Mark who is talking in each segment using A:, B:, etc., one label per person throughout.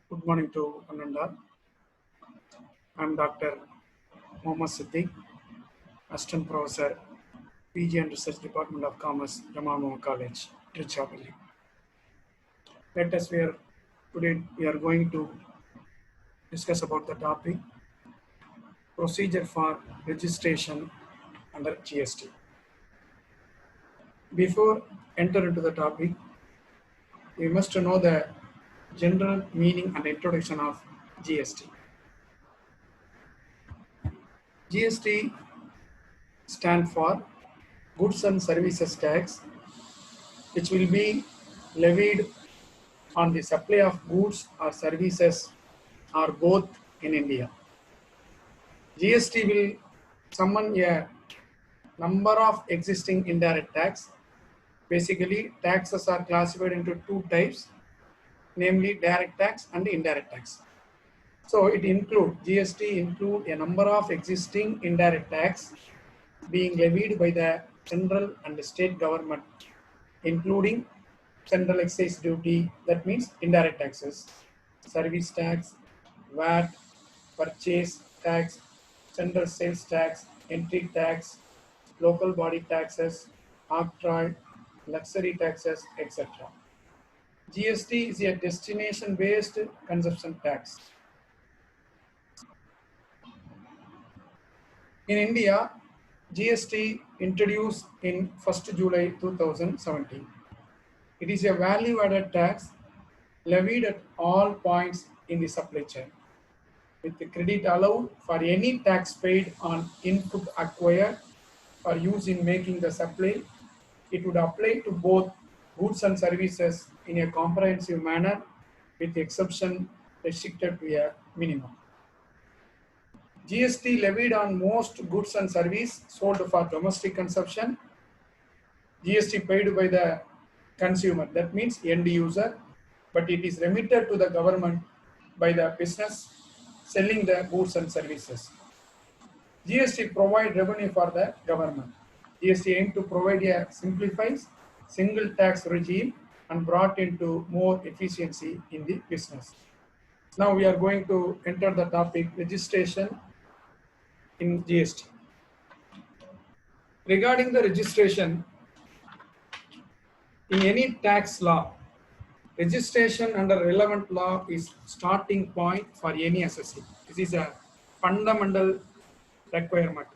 A: Good morning to Ananda. I'm Dr. Mohammad Siddiq, Assistant Professor, PG and Research Department of Commerce, Ramal College, Trichabali. Let us today we are going to discuss about the topic procedure for registration under GST. Before enter into the topic, we must know the general meaning and introduction of GST. GST stand for Goods and Services Tax, which will be levied on the supply of goods or services or both in India. GST will summon a number of existing indirect tax. Basically, taxes are classified into two types, namely direct tax and indirect tax. So it GST include a number of existing indirect tax being levied by the central and the state government, including central excise duty, that means indirect taxes, service tax, VAT, purchase tax, central sales tax, entry tax, local body taxes, octroi, luxury taxes, etc. GST is a destination-based consumption tax. In India, GST introduced in 1st July 2017. It is a value-added tax levied at all points in the supply chain, with the credit allowed for any tax paid on input acquired for use in making the supply. It would apply to both goods and services in a comprehensive manner, with the exception restricted to a minimum. GST levied on most goods and services sold for domestic consumption. GST paid by the consumer, that means end user, but it is remitted to the government by the business selling the goods and services. GST provide revenue for the government. GST aim to provide a simplified single tax regime and brought into more efficiency in the business. Now we are going to enter the topic registration in GST. Regarding the registration, in any tax law, registration under relevant law is starting point for any assessee. This is a fundamental requirement.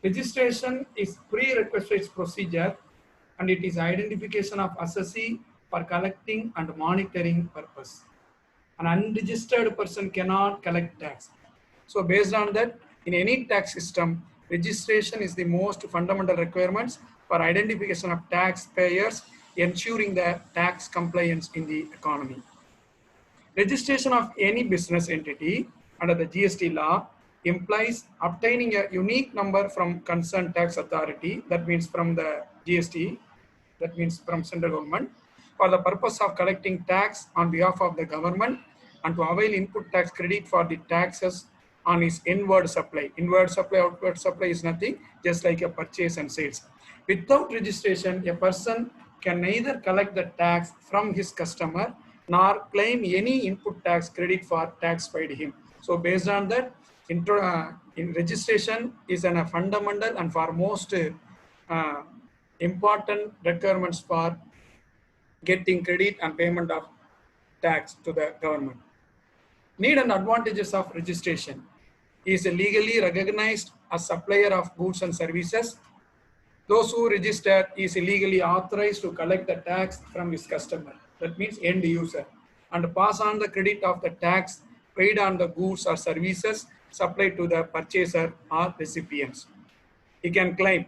A: Registration is prerequisite procedure and it is identification of assessee for collecting and monitoring purpose. An unregistered person cannot collect tax. So based on that, in any tax system, registration is the most fundamental requirements for identification of taxpayers, ensuring the tax compliance in the economy. Registration of any business entity under the GST law implies obtaining a unique number from concerned tax authority, that means from the GST, that means from central government, for the purpose of collecting tax on behalf of the government and to avail input tax credit for the taxes on its inward supply. Inward supply, outward supply is nothing, just like a purchase and sales. Without registration, a person can neither collect the tax from his customer nor claim any input tax credit for tax paid him. So based on that, in registration is a fundamental and for most important requirements for getting credit and payment of tax to the government. Need and advantages of registration. He is legally recognized as supplier of goods and services. Those who register is legally authorized to collect the tax from his customer, that means end user, and pass on the credit of the tax paid on the goods or services supplied to the purchaser or recipients. He can claim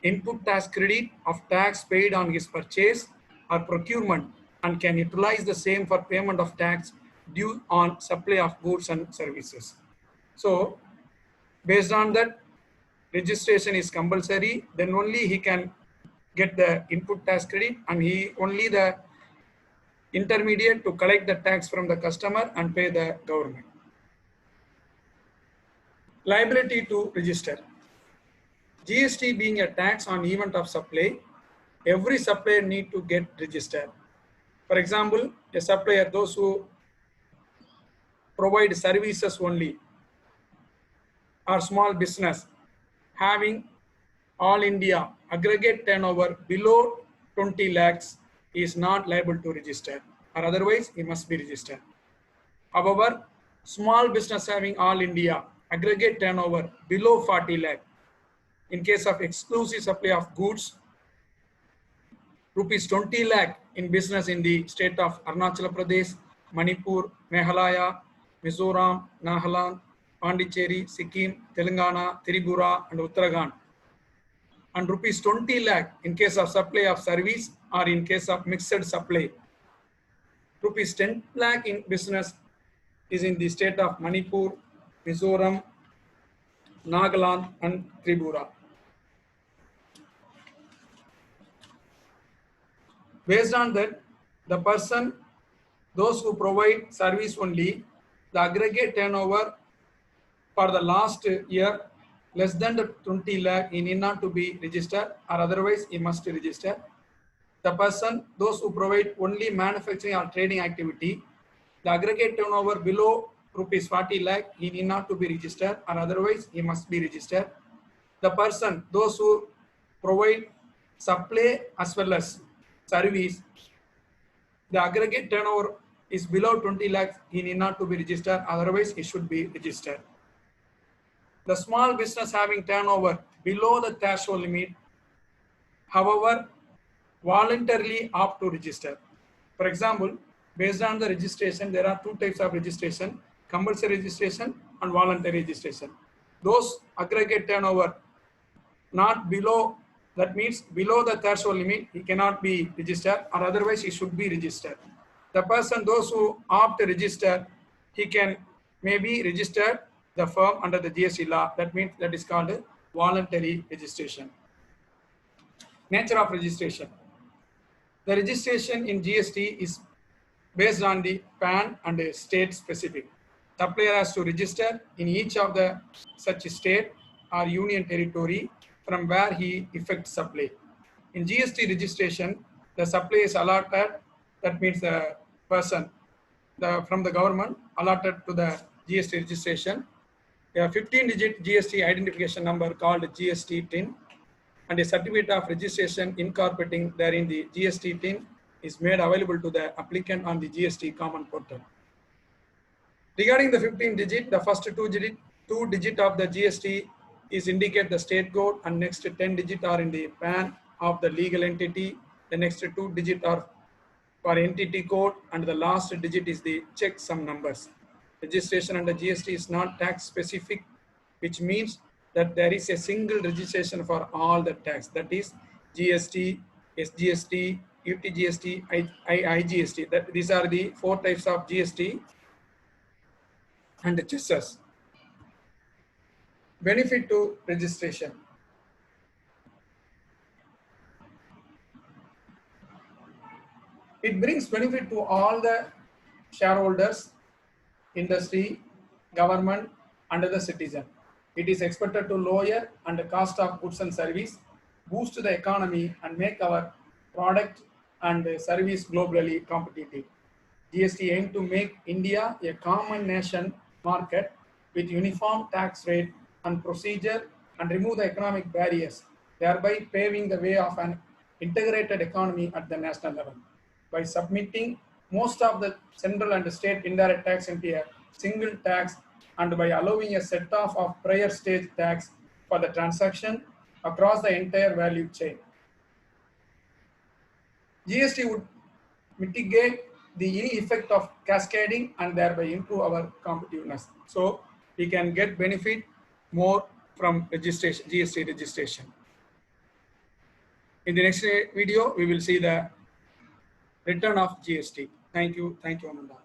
A: input tax credit of tax paid on his purchase or procurement and can utilize the same for payment of tax due on supply of goods and services. So based on that, registration is compulsory, then only he can get the input tax credit and he only the intermediate to collect the tax from the customer and pay the government. Liability to register. GST being a tax on event of supply, every supplier need to get registered. For example, a supplier, those who provide services only or small business having all India aggregate turnover below 20 lakhs is not liable to register, or otherwise he must be registered. However, small business having all India aggregate turnover below 40 lakh, in case of exclusive supply of goods, rupees 20 lakh in business in the state of Arunachal Pradesh, Manipur, Meghalaya, Mizoram, Nagaland, Pondicherry, Sikkim, Telangana, Tripura, and Uttarakhand, and rupees 20 lakh in case of supply of service or in case of mixed supply. Rupees 10 lakh in business is in the state of Manipur, Mizoram, Nagaland, and Tripura. Based on that, the person, those who provide service only, the aggregate turnover for the last year less than the 20 lakh, he need not to be registered, or otherwise he must register. The person, those who provide only manufacturing or trading activity, the aggregate turnover below rupees 40 lakh, he need not to be registered, or otherwise he must be registered. The person, those who provide supply as well as service, the aggregate turnover is below 20 lakhs, he need not to be registered, otherwise he should be registered. The small business having turnover below the threshold limit, however, voluntarily opt to register. For example, based on the registration, there are two types of registration: compulsory registration and voluntary registration. Those aggregate turnover not below, that means below the threshold limit, he cannot be registered, or otherwise he should be registered. The person, those who opt to register, he can maybe register the firm under the GST law. That means that is called voluntary registration. Nature of registration. The registration in GST is based on the PAN and the state specific. Supplier has to register in each of the such state or union territory from where he effects supply. In GST registration, the supply is allotted, that means the person from the government allotted to the GST registration, a 15-digit GST identification number called GST TIN, and a certificate of registration incorporating therein the GST TIN is made available to the applicant on the GST common portal. Regarding the 15-digit, the first two digit of the GST is indicate the state code, and next 10 digit are in the PAN of the legal entity. The next 2 digit are for entity code, and the last digit is the checksum numbers. Registration under GST is not tax specific, which means that there is a single registration for all the tax, that is GST, SGST, UTGST, IGST. That these are the 4 types of GST and the CHSS. Benefit to registration. It brings benefit to all the shareholders, industry, government, and the citizen. It is expected to lower and the cost of goods and service, boost the economy, and make our product and service globally competitive. GST aims to make India a common nation market with uniform tax rate and procedure, and remove the economic barriers, thereby paving the way of an integrated economy at the national level. By submitting most of the central and state indirect tax into a single tax, and by allowing a set off of prior stage tax for the transaction across the entire value chain, GST would mitigate the any effect of cascading and thereby improve our competitiveness. So we can get benefit more from registration, GST registration. In the next video, we will see the return of GST. Thank you, Ananda.